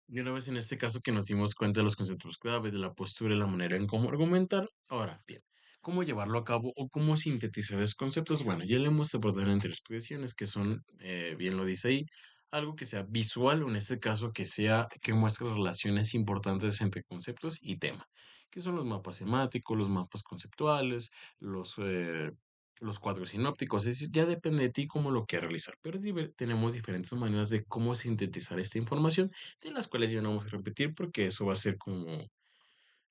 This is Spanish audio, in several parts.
Y una vez en este caso que nos dimos cuenta de los conceptos clave, de la postura y la manera en cómo argumentar, ahora bien, ¿cómo llevarlo a cabo o cómo sintetizar esos conceptos? Bueno, ya le hemos abordado en tres posiciones que son, bien lo dice ahí, algo que sea visual o en este caso que sea, que muestre relaciones importantes entre conceptos y tema, que son los mapas semánticos, los mapas conceptuales, los, eh, los cuadros sinópticos, es decir, ya depende de ti cómo lo quieras realizar, pero tenemos diferentes maneras de cómo sintetizar esta información de las cuales ya no vamos a repetir porque eso va a ser como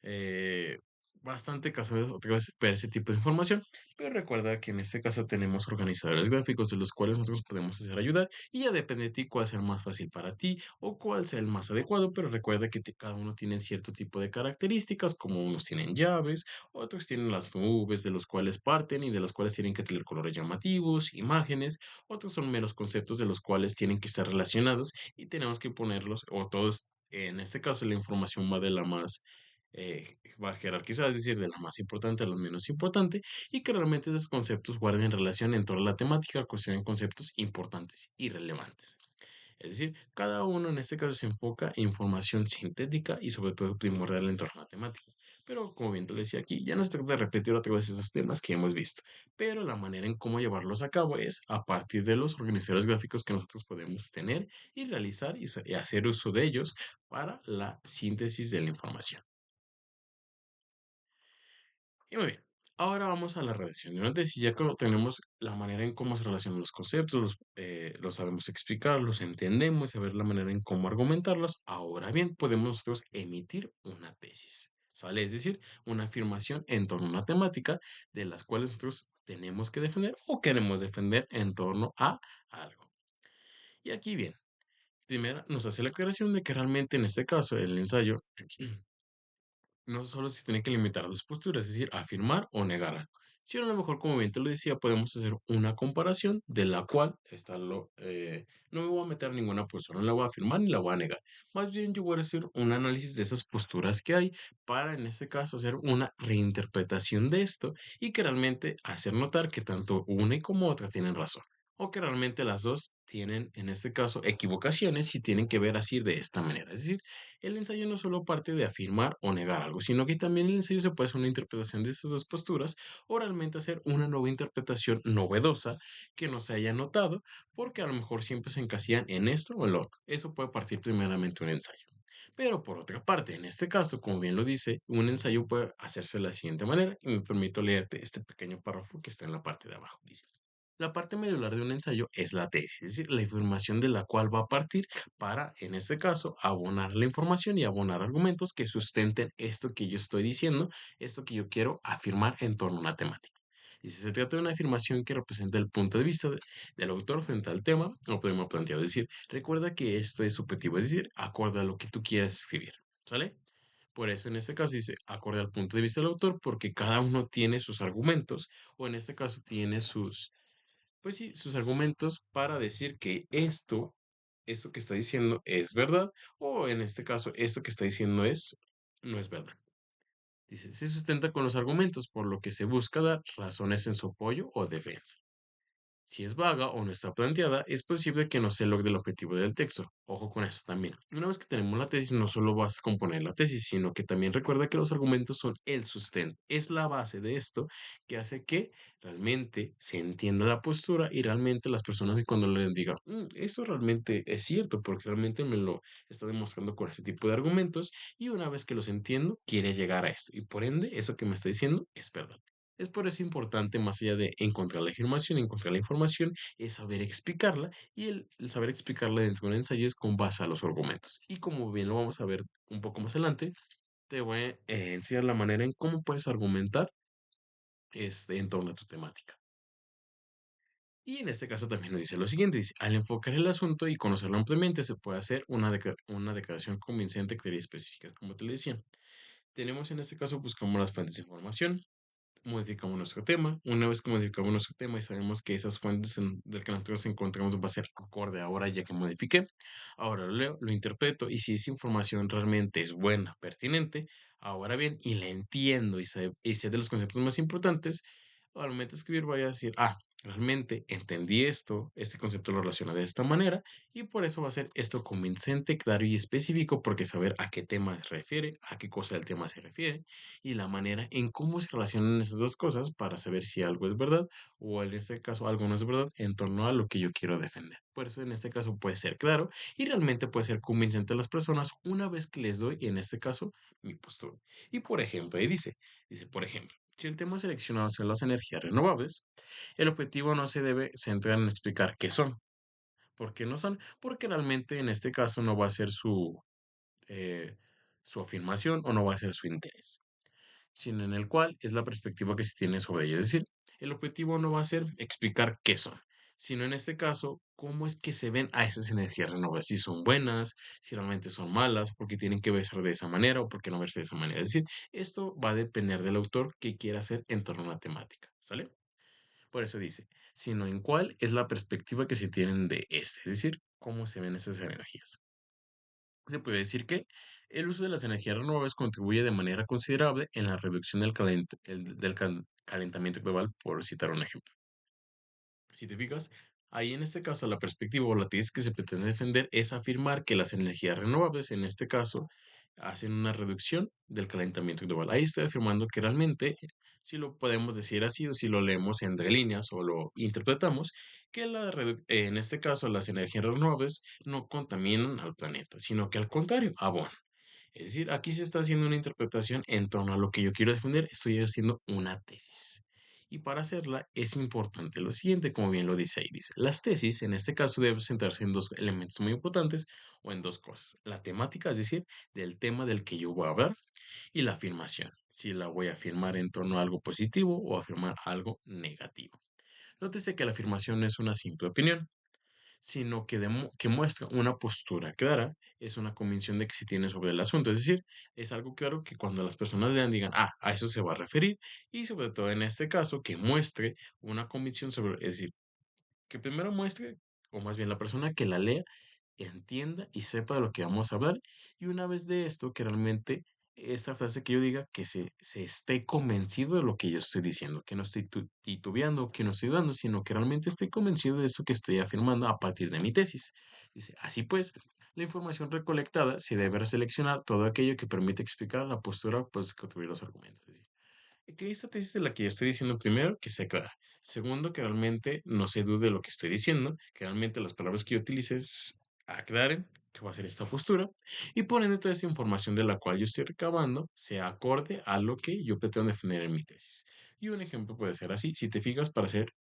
eh, bastante cansado otra vez ver ese tipo de información, pero recuerda que en este caso tenemos organizadores gráficos de los cuales nosotros podemos hacer ayudar y ya depende de ti cuál sea el más fácil para ti o cuál sea el más adecuado, pero recuerda que cada uno tiene cierto tipo de características, como unos tienen llaves, otros tienen las nubes de los cuales parten y de los cuales tienen que tener colores llamativos, imágenes, otros son meros conceptos de los cuales tienen que estar relacionados y tenemos que ponerlos o todos. En este caso, la información va de la más va jerarquizada, es decir, de la más importante a la menos importante, y que realmente esos conceptos guarden relación en toda la temática, cuestionan conceptos importantes y relevantes. Es decir, cada uno en este caso se enfoca en información sintética y sobre todo primordial en torno a la temática. Pero como bien te lo decía aquí, ya no se trata de repetir otra vez esos temas que hemos visto, pero la manera en cómo llevarlos a cabo es a partir de los organizadores gráficos que nosotros podemos tener y realizar y hacer uso de ellos para la síntesis de la información. Y muy bien, ahora vamos a la redacción de una tesis. Ya que tenemos la manera en cómo se relacionan los conceptos, los sabemos explicar, los entendemos, saber la manera en cómo argumentarlos. Ahora bien, podemos nosotros emitir una tesis, ¿sale? Es decir, una afirmación en torno a una temática de las cuales nosotros tenemos que defender o queremos defender en torno a algo. Y aquí bien, primero nos hace la aclaración de que realmente en este caso el ensayo no solo se tiene que limitar a dos posturas, es decir, afirmar o negar algo, sino a lo mejor, como bien te lo decía, podemos hacer una comparación de la cual no me voy a meter ninguna postura, no la voy a afirmar ni la voy a negar. Más bien yo voy a hacer un análisis de esas posturas que hay para, en este caso, hacer una reinterpretación de esto y que realmente hacer notar que tanto una y como otra tienen razón. O que realmente las dos tienen, en este caso, equivocaciones y tienen que ver así de esta manera. Es decir, el ensayo no solo parte de afirmar o negar algo, sino que también el ensayo se puede hacer una interpretación de estas dos posturas o realmente hacer una nueva interpretación novedosa que no se haya notado, porque a lo mejor siempre se encasillan en esto o en lo otro. Eso puede partir primeramente un ensayo. Pero por otra parte, en este caso, como bien lo dice, un ensayo puede hacerse de la siguiente manera y me permito leerte este pequeño párrafo que está en la parte de abajo. Dice. La parte medular de un ensayo es la tesis, es decir, la información de la cual va a partir para, en este caso, abonar la información y abonar argumentos que sustenten esto que yo estoy diciendo, esto que yo quiero afirmar en torno a una temática. Y si se trata de una afirmación que representa el punto de vista del autor frente al tema, lo podemos plantear, es decir, recuerda que esto es subjetivo, es decir, acorde a lo que tú quieras escribir, ¿sale? Por eso en este caso dice, acorde al punto de vista del autor, porque cada uno tiene sus argumentos, o en este caso tiene pues sí, sus argumentos para decir que esto que está diciendo es verdad, o en este caso, esto que está diciendo no es verdad. Dice, se sustenta con los argumentos, por lo que se busca dar razones en su apoyo o defensa. Si es vaga o no está planteada, es posible que no se logre el objetivo del texto. Ojo con eso también. Una vez que tenemos la tesis, no solo vas a componer la tesis, sino que también recuerda que los argumentos son el sustento. Es la base de esto que hace que realmente se entienda la postura y realmente las personas que cuando les diga, eso realmente es cierto, porque realmente me lo está demostrando con este tipo de argumentos y una vez que los entiendo, quiere llegar a esto. Y por ende, eso que me está diciendo es verdad. Es por eso importante, más allá de encontrar la afirmación, encontrar la información, es saber explicarla y el saber explicarla dentro de un ensayo es con base a los argumentos. Y como bien lo vamos a ver un poco más adelante, te voy a enseñar la manera en cómo puedes argumentar en torno a tu temática. Y en este caso también nos dice lo siguiente, dice, al enfocar el asunto y conocerlo ampliamente se puede hacer una declaración convincente de teoría específica, como te le decía. Tenemos en este caso, buscamos las fuentes de información, modificamos nuestro tema. Una vez que modificamos nuestro tema y sabemos que esas fuentes del que nosotros encontramos va a ser acorde ahora ya que modifiqué, ahora lo leo, lo interpreto y si esa información realmente es buena, pertinente, ahora bien, y la entiendo y sé de los conceptos más importantes, al momento de escribir voy a decir, realmente entendí esto, este concepto lo relaciona de esta manera y por eso va a ser esto convincente, claro y específico porque saber a qué tema se refiere, a qué cosa del tema se refiere y la manera en cómo se relacionan esas dos cosas para saber si algo es verdad o en este caso algo no es verdad en torno a lo que yo quiero defender. Por eso en este caso puede ser claro y realmente puede ser convincente a las personas una vez que les doy, en este caso, mi postura. Y por ejemplo, ahí dice, por ejemplo, si el tema seleccionado son las energías renovables, el objetivo no se debe centrar en explicar qué son. ¿Por qué no son? Porque realmente en este caso no va a ser eh, su afirmación o no va a ser su interés, sino en el cual es la perspectiva que se tiene sobre ello. Es decir, el objetivo no va a ser explicar qué son, sino en este caso, cómo es que se ven a esas energías renovables, si son buenas, si realmente son malas, porque tienen que verse de esa manera o porque no verse de esa manera. Es decir, esto va a depender del autor que quiera hacer en torno a una temática, ¿sale? Por eso dice, sino en cuál es la perspectiva que se tienen de este, es decir, cómo se ven esas energías. Se puede decir que el uso de las energías renovables contribuye de manera considerable en la reducción del calentamiento global, por citar un ejemplo. Si te fijas, ahí en este caso la perspectiva o la tesis que se pretende defender es afirmar que las energías renovables, en este caso, hacen una reducción del calentamiento global. Ahí estoy afirmando que realmente, si lo podemos decir así o si lo leemos entre líneas o lo interpretamos, que en este caso las energías renovables no contaminan al planeta, sino que al contrario, abonan. Es decir, aquí se está haciendo una interpretación en torno a lo que yo quiero defender, estoy haciendo una tesis. Y para hacerla es importante lo siguiente, como bien lo dice ahí, dice, las tesis en este caso deben centrarse en dos elementos muy importantes o en dos cosas. La temática, es decir, del tema del que yo voy a hablar, y la afirmación, si la voy a afirmar en torno a algo positivo o afirmar algo negativo. Nótese que la afirmación no es una simple opinión, sino que muestra una postura clara, es una convicción de que se tiene sobre el asunto. Es decir, es algo claro que cuando las personas lean digan, ah, a eso se va a referir, y sobre todo en este caso, que muestre una convicción sobre, es decir, que primero muestre, o más bien la persona que la lea, entienda y sepa de lo que vamos a hablar. Y una vez de esto, que realmente esta frase que yo diga, que se esté convencido de lo que yo estoy diciendo, que no estoy titubeando, que no estoy dando, sino que realmente estoy convencido de esto que estoy afirmando a partir de mi tesis. Dice, así pues, la información recolectada se debe seleccionar todo aquello que permite explicar la postura, pues, que tuvieron los argumentos. Es decir, que esta tesis de la que yo estoy diciendo primero, que sea clara. Segundo, que realmente no se dude de lo que estoy diciendo, que realmente las palabras que yo utilice aclaren que va a ser esta postura y por ende toda esa información de la cual yo estoy recabando sea acorde a lo que yo pretendo defender en mi tesis. Y un ejemplo puede ser así, si te fijas, para hacer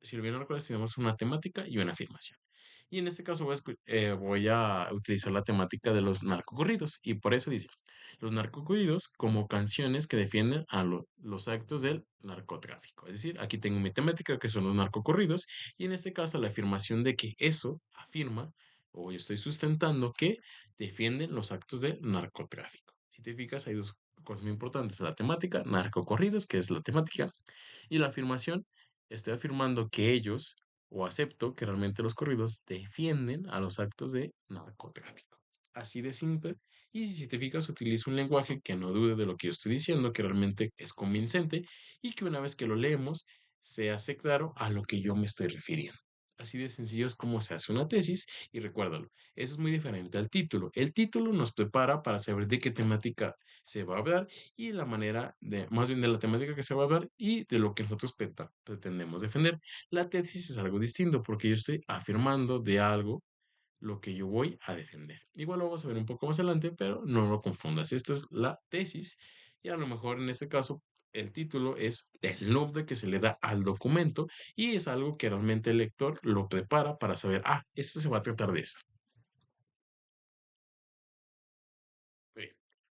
si lo bien no recuerdas, tenemos una temática y una afirmación. Y en este caso voy a utilizar la temática de los narcocorridos. Y por eso dice, los narcocorridos como canciones que defienden a los actos del narcotráfico. Es decir, aquí tengo mi temática que son los narcocorridos. Y en este caso la afirmación de que eso afirma, o yo estoy sustentando que defienden los actos del narcotráfico. Si te fijas, hay dos cosas muy importantes. La temática, narcocorridos, que es la temática, y la afirmación, estoy afirmando que ellos, o acepto que realmente los corridos defienden a los actos de narcotráfico. Así de simple. Y si te fijas, utilizo un lenguaje que no dude de lo que yo estoy diciendo, que realmente es convincente y que una vez que lo leemos, se hace claro a lo que yo me estoy refiriendo. Así de sencillo es como se hace una tesis y recuérdalo, eso es muy diferente al título. El título nos prepara para saber de qué temática se va a hablar y la manera de, más bien de la temática que se va a hablar y de lo que nosotros pretendemos defender. La tesis es algo distinto porque yo estoy afirmando de algo lo que yo voy a defender. Igual lo vamos a ver un poco más adelante, pero no lo confundas. Esto es la tesis y a lo mejor en este caso el título es el nombre que se le da al documento y es algo que realmente el lector lo prepara para saber, ah, esto se va a tratar de esto. Bien.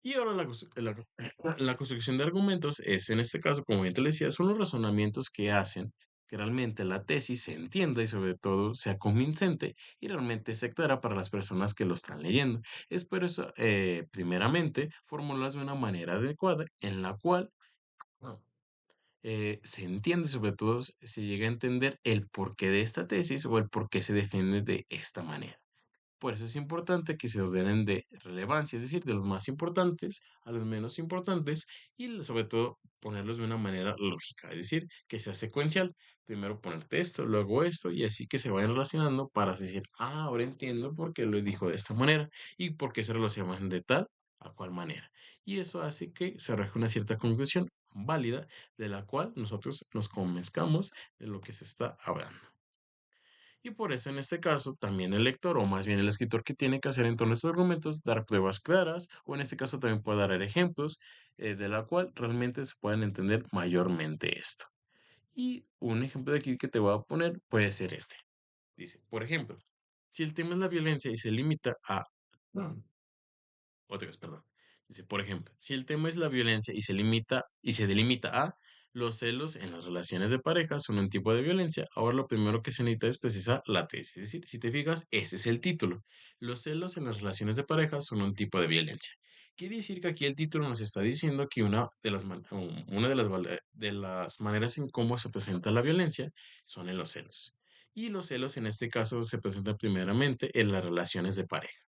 Y ahora la construcción de argumentos es, en este caso, como bien te lo decía, son los razonamientos que hacen que realmente la tesis se entienda y sobre todo sea convincente y realmente sea clara para las personas que lo están leyendo. Es por eso, primeramente, formularlas de una manera adecuada en la cual bueno, se entiende, sobre todo se llega a entender el porqué de esta tesis o el por qué se defiende de esta manera. Por eso es importante que se ordenen de relevancia, es decir, de los más importantes a los menos importantes y sobre todo ponerlos de una manera lógica, es decir, que sea secuencial. Primero ponerte esto, luego esto y así que se vayan relacionando para decir, ah, ahora entiendo por qué lo dijo de esta manera y por qué se relacionan de tal a cual manera. Y eso hace que se arroje una cierta conclusión válida de la cual nosotros nos convenzcamos de lo que se está hablando. Y por eso en este caso también el lector o más bien el escritor que tiene que hacer en torno a estos argumentos, dar pruebas claras o en este caso también puede dar ejemplos de la cual realmente se puedan entender mayormente esto. Y un ejemplo de aquí que te voy a poner puede ser este. Dice, por ejemplo, si el tema es la violencia y se limita a otra vez, perdón. Dice, por ejemplo, si el tema es la violencia y se delimita a los celos en las relaciones de pareja son un tipo de violencia, ahora lo primero que se necesita es precisar la tesis. Es decir, si te fijas, ese es el título. Los celos en las relaciones de pareja son un tipo de violencia. Quiere decir que aquí el título nos está diciendo que una de las maneras en cómo se presenta la violencia son en los celos. Y los celos en este caso se presentan primeramente en las relaciones de pareja.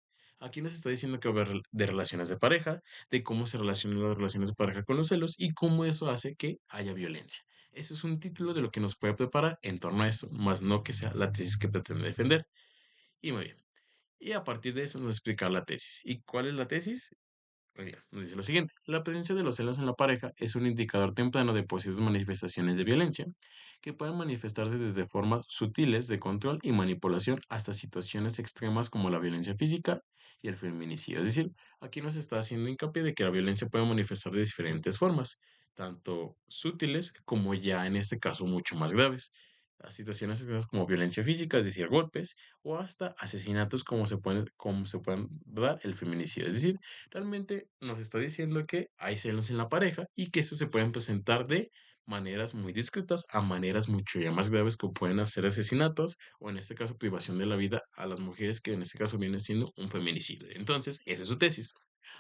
Aquí nos está diciendo que va a haber de relaciones de pareja, de cómo se relacionan las relaciones de pareja con los celos y cómo eso hace que haya violencia. Ese es un título de lo que nos puede preparar en torno a esto, más no que sea la tesis que pretende defender. Y muy bien. Y a partir de eso nos explica la tesis. ¿Y cuál es la tesis? Muy bien, nos dice lo siguiente. La presencia de los celos en la pareja es un indicador temprano de posibles manifestaciones de violencia que pueden manifestarse desde formas sutiles de control y manipulación hasta situaciones extremas como la violencia física y el feminicidio. Es decir, aquí nos está haciendo hincapié de que la violencia puede manifestar de diferentes formas, tanto sutiles como ya en este caso mucho más graves. Las situaciones extremas como violencia física, es decir, golpes, o hasta asesinatos como se pueden dar el feminicidio. Es decir, realmente nos está diciendo que hay celos en la pareja y que eso se pueden presentar de maneras muy discretas a maneras mucho ya más graves que pueden hacer asesinatos o en este caso privación de la vida a las mujeres que en este caso viene siendo un feminicidio. Entonces, esa es su tesis.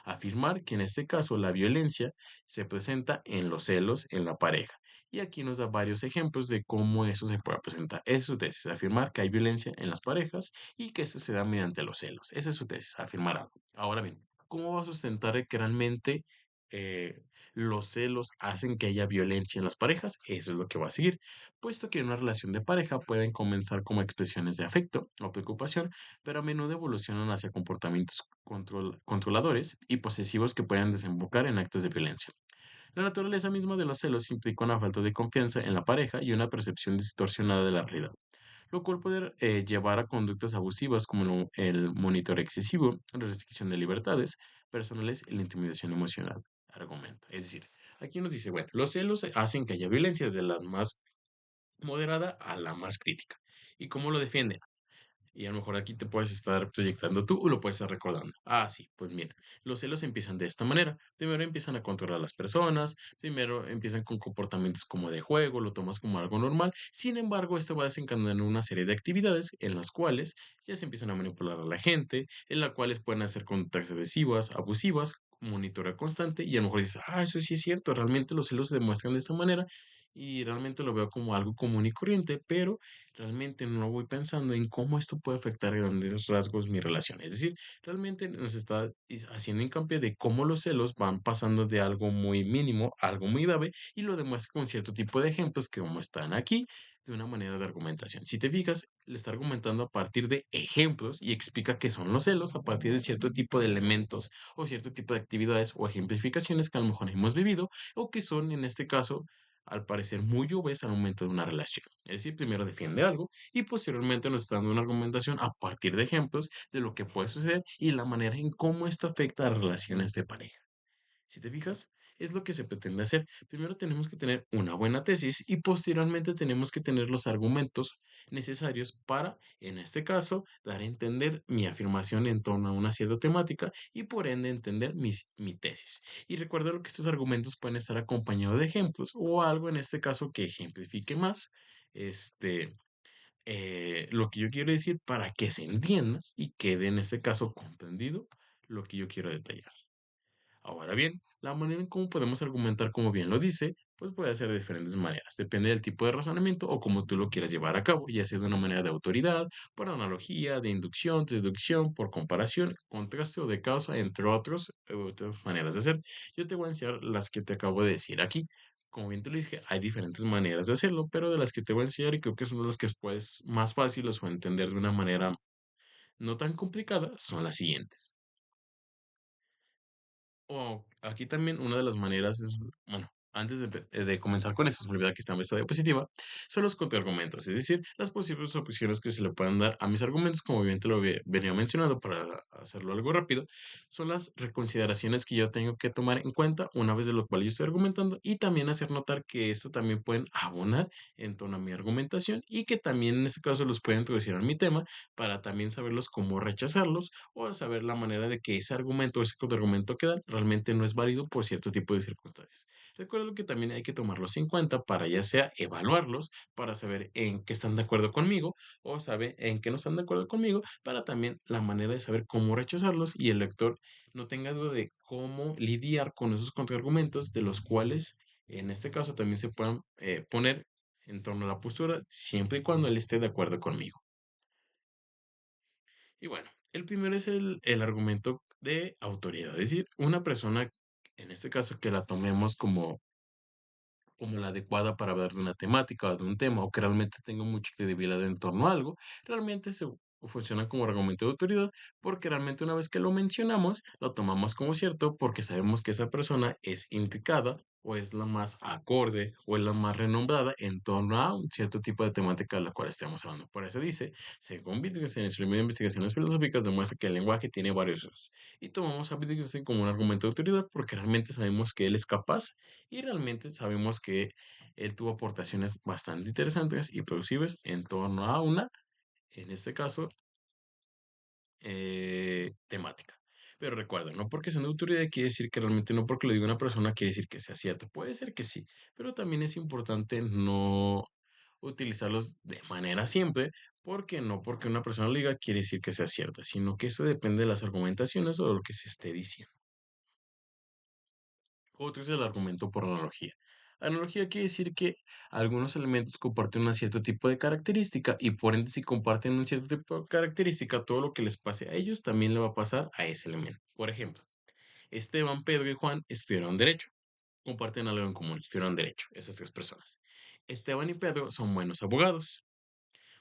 Afirmar que en este caso la violencia se presenta en los celos en la pareja. Y aquí nos da varios ejemplos de cómo eso se puede presentar. Esa es su tesis, afirmar que hay violencia en las parejas y que este se da mediante los celos. Esa es su tesis, afirmar algo. Ahora bien, ¿cómo va a sustentar que realmente eh, los celos hacen que haya violencia en las parejas? Eso es lo que va a seguir, puesto que en una relación de pareja pueden comenzar como expresiones de afecto o preocupación, pero a menudo evolucionan hacia comportamientos controladores y posesivos que pueden desembocar en actos de violencia. La naturaleza misma de los celos implica una falta de confianza en la pareja y una percepción distorsionada de la realidad, lo cual puede llevar a conductas abusivas como el monitoreo excesivo, la restricción de libertades personales y la intimidación emocional. Argumento. Es decir, aquí nos dice, bueno, los celos hacen que haya violencia de las más moderada a la más crítica. ¿Y cómo lo defienden? Y a lo mejor aquí te puedes estar proyectando tú o lo puedes estar recordando. Ah, sí, pues mira, los celos empiezan de esta manera. Primero empiezan a controlar a las personas, primero empiezan con comportamientos como de juego, lo tomas como algo normal. Sin embargo, esto va desencadenando una serie de actividades en las cuales ya se empiezan a manipular a la gente, en las cuales pueden hacer conductas agresivas, abusivas, monitoreo constante y a lo mejor dices, ah, eso sí es cierto, realmente los celos se demuestran de esta manera y realmente lo veo como algo común y corriente, pero realmente no voy pensando en cómo esto puede afectar a grandes rasgos mi relación. Es decir, realmente nos está haciendo hincapié de cómo los celos van pasando de algo muy mínimo a algo muy grave y lo demuestra con cierto tipo de ejemplos que como están aquí de una manera de argumentación. Si te fijas, le está argumentando a partir de ejemplos y explica qué son los celos a partir de cierto tipo de elementos o cierto tipo de actividades o ejemplificaciones que a lo mejor hemos vivido o que son en este caso al parecer muy obvias al momento de una relación. Es decir, primero defiende algo y posteriormente nos está dando una argumentación a partir de ejemplos de lo que puede suceder y la manera en cómo esto afecta a las relaciones de pareja. Si te fijas, es lo que se pretende hacer. Primero tenemos que tener una buena tesis y posteriormente tenemos que tener los argumentos necesarios para, en este caso, dar a entender mi afirmación en torno a una cierta temática y por ende entender mi tesis. Y recuerda que estos argumentos pueden estar acompañados de ejemplos o algo en este caso que ejemplifique más este, lo que yo quiero decir para que se entienda y quede en este caso comprendido lo que yo quiero detallar. Ahora bien, la manera en cómo podemos argumentar, como bien lo dice, pues puede ser de diferentes maneras. Depende del tipo de razonamiento o cómo tú lo quieras llevar a cabo, ya sea de una manera de autoridad, por analogía, de inducción, de deducción, por comparación, contraste o de causa, entre otras maneras de hacer. Yo te voy a enseñar las que te acabo de decir aquí. Como bien te lo dije, hay diferentes maneras de hacerlo, pero de las que te voy a enseñar y creo que son las que puedes más fáciles o entender de una manera no tan complicada, son las siguientes. O aquí también una de las maneras es, bueno, antes de comenzar con esto, se me olvidaba que está en esta diapositiva, son los contraargumentos, es decir, las posibles opciones que se le puedan dar a mis argumentos, como bien te lo venía mencionando para hacerlo algo rápido, son las reconsideraciones que yo tengo que tomar en cuenta una vez de lo cual yo estoy argumentando y también hacer notar que esto también pueden abonar en torno a mi argumentación y que también en este caso los pueden introducir a mi tema para también saberlos cómo rechazarlos o saber la manera de que ese argumento o ese contraargumento que dan realmente no es válido por cierto tipo de circunstancias. Recuerdo que también hay que tomarlos en cuenta para ya sea evaluarlos, para saber en qué están de acuerdo conmigo o saber en qué no están de acuerdo conmigo, para también la manera de saber cómo rechazarlos y el lector no tenga duda de cómo lidiar con esos contraargumentos de los cuales en este caso también se puedan poner en torno a la postura siempre y cuando él esté de acuerdo conmigo. Y bueno, el primero es el argumento de autoridad, es decir, una persona, en este caso, que la tomemos como la adecuada para hablar de una temática o de un tema, o que realmente tenga mucha credibilidad en torno a algo, realmente se funciona como argumento de autoridad, porque realmente una vez que lo mencionamos, lo tomamos como cierto, porque sabemos que esa persona es indicada, o es la más acorde, o es la más renombrada en torno a un cierto tipo de temática de la cual estamos hablando. Por eso dice, según Wittgenstein, en su libro de investigaciones filosóficas, demuestra que el lenguaje tiene varios usos. Y tomamos a Wittgenstein como un argumento de autoridad porque realmente sabemos que él es capaz y realmente sabemos que él tuvo aportaciones bastante interesantes y producibles en torno a una, en este caso, temática. Pero recuerda, no porque sea una autoridad quiere decir que realmente no porque lo diga una persona quiere decir que sea cierto. Puede ser que sí, pero también es importante no utilizarlos de manera siempre, porque no porque una persona lo diga quiere decir que sea cierta, sino que eso depende de las argumentaciones o de lo que se esté diciendo. Otro es el argumento por analogía. Analogía quiere decir que algunos elementos comparten un cierto tipo de característica y por ende si comparten un cierto tipo de característica, todo lo que les pase a ellos también le va a pasar a ese elemento. Por ejemplo, Esteban, Pedro y Juan estudiaron derecho. Comparten algo en común, estudiaron derecho, esas tres personas. Esteban y Pedro son buenos abogados.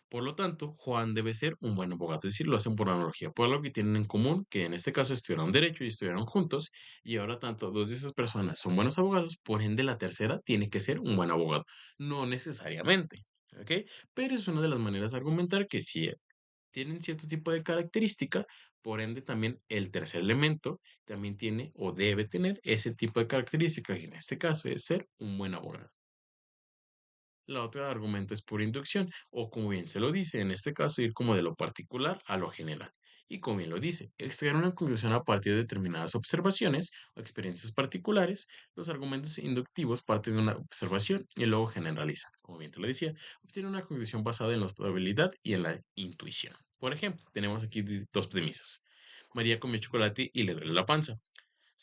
Por lo tanto, Juan debe ser un buen abogado, es decir, lo hacen por analogía, por lo que tienen en común, que en este caso estudiaron derecho y estudiaron juntos, y ahora tanto dos de esas personas son buenos abogados, por ende la tercera tiene que ser un buen abogado, no necesariamente, ¿ok? Pero es una de las maneras de argumentar que si tienen cierto tipo de característica, por ende también el tercer elemento también tiene o debe tener ese tipo de característica, y en este caso es ser un buen abogado. La otra argumento es por inducción, o como bien se lo dice, en este caso ir como de lo particular a lo general. Y como bien lo dice, extraer una conclusión a partir de determinadas observaciones o experiencias particulares, los argumentos inductivos parten de una observación y luego generalizan. Como bien te lo decía, obtiene una conclusión basada en la probabilidad y en la intuición. Por ejemplo, tenemos aquí dos premisas. María comió chocolate y le duele la panza.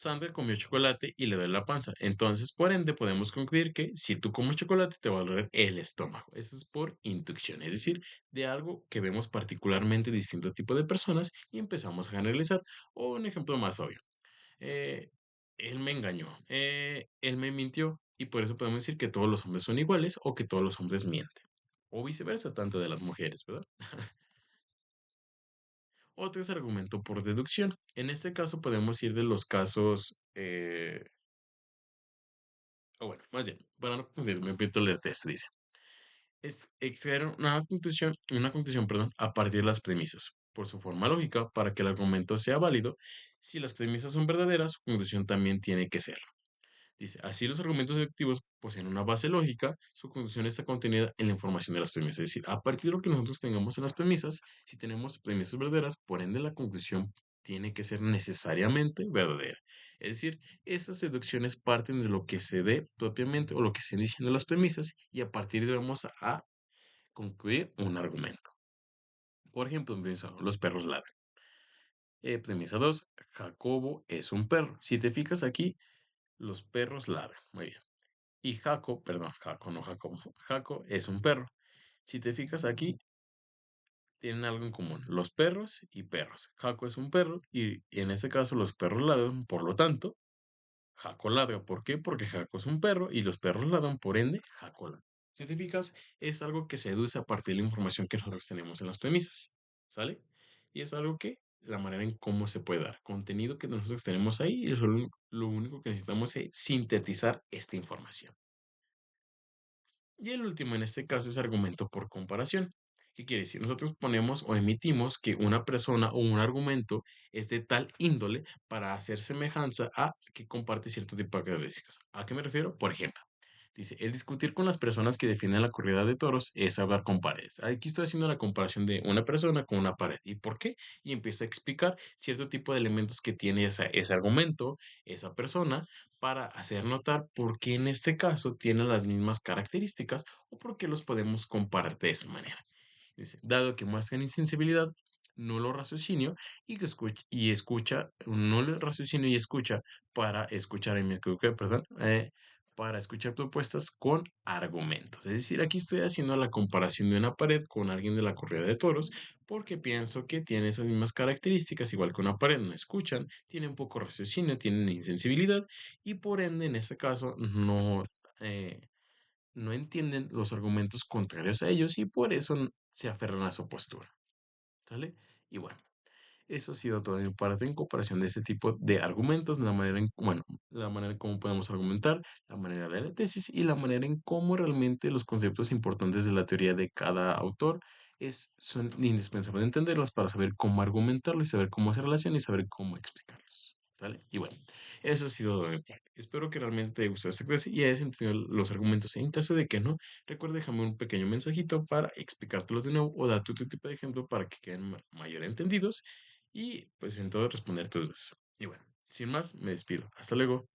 Sandra comió chocolate y le duele la panza. Entonces, por ende, podemos concluir que si tú comes chocolate, te va a doler el estómago. Eso es por inducción, es decir, de algo que vemos particularmente distinto tipo de personas y empezamos a generalizar. O un ejemplo más obvio. eh, él me engañó, él me mintió y por eso podemos decir que todos los hombres son iguales o que todos los hombres mienten. O viceversa, tanto de las mujeres, ¿verdad? Otro es argumento por deducción. En este caso podemos ir de los casos o bueno, más bien, para no confundirme, me repito leerte este, dice, extraer una conclusión, perdón, a partir de las premisas, por su forma lógica, para que el argumento sea válido, si las premisas son verdaderas, su conclusión también tiene que ser. Dice, así los argumentos deductivos poseen una base lógica, su conclusión está contenida en la información de las premisas. Es decir, a partir de lo que nosotros tengamos en las premisas, si tenemos premisas verdaderas, por ende la conclusión tiene que ser necesariamente verdadera. Es decir, esas deducciones parten de lo que se dé propiamente o lo que se diciendo las premisas y a partir de ahí vamos a concluir un argumento. Por ejemplo, los perros ladran. Premisa 2, Jacobo es un perro. Si te fijas aquí, los perros ladran. Muy bien. Y Jaco, perdón, Jaco, no Jacobo. Jaco es un perro. Si te fijas aquí, tienen algo en común, los perros y perros. Jaco es un perro y en este caso los perros ladran, por lo tanto, Jaco ladra. ¿Por qué? Porque Jaco es un perro y los perros ladran, por ende, Jaco ladra. Si te fijas, es algo que se deduce a partir de la información que nosotros tenemos en las premisas, ¿sale? Y es algo que, la manera en cómo se puede dar, contenido que nosotros tenemos ahí y lo único que necesitamos es sintetizar esta información. Y el último en este caso es argumento por comparación. ¿Qué quiere decir? Nosotros ponemos o emitimos que una persona o un argumento es de tal índole para hacer semejanza a que comparte cierto tipo de características. ¿A qué me refiero? Por ejemplo, dice, el discutir con las personas que defienden la corrida de toros es hablar con paredes. Aquí estoy haciendo la comparación de una persona con una pared. ¿Y por qué? Y empiezo a explicar cierto tipo de elementos que tiene ese argumento, esa persona, para hacer notar por qué en este caso tienen las mismas características o por qué los podemos comparar de esa manera. Dice, dado que muestran insensibilidad, nulo raciocinio y escucha, un nulo raciocinio y escucha para escuchar, me equivoqué, perdón, para escuchar propuestas con argumentos. Es decir, aquí estoy haciendo la comparación de una pared con alguien de la corrida de toros porque pienso que tiene esas mismas características, igual que una pared, no escuchan, tienen poco raciocinio, tienen insensibilidad y por ende, en este caso, eh, no entienden los argumentos contrarios a ellos y por eso se aferran a su postura, ¿sale? Y bueno, eso ha sido todo de mi parte en comparación de este tipo de argumentos, la manera en, bueno, la manera en cómo podemos argumentar, la manera de la tesis y la manera en cómo realmente los conceptos importantes de la teoría de cada autor son indispensables de entenderlos para saber cómo argumentarlos y saber cómo se relacionan y saber cómo explicarlos. ¿Vale? Y bueno, eso ha sido de mi parte. Espero que realmente te haya gustado esta clase y hayas entendido los argumentos. En caso de que no, recuerda dejarme un pequeño mensajito para explicártelos de nuevo o darte otro tipo de ejemplo para que queden mayor entendidos y pues en todo responder tus dudas. Y bueno, sin más, me despido. Hasta luego.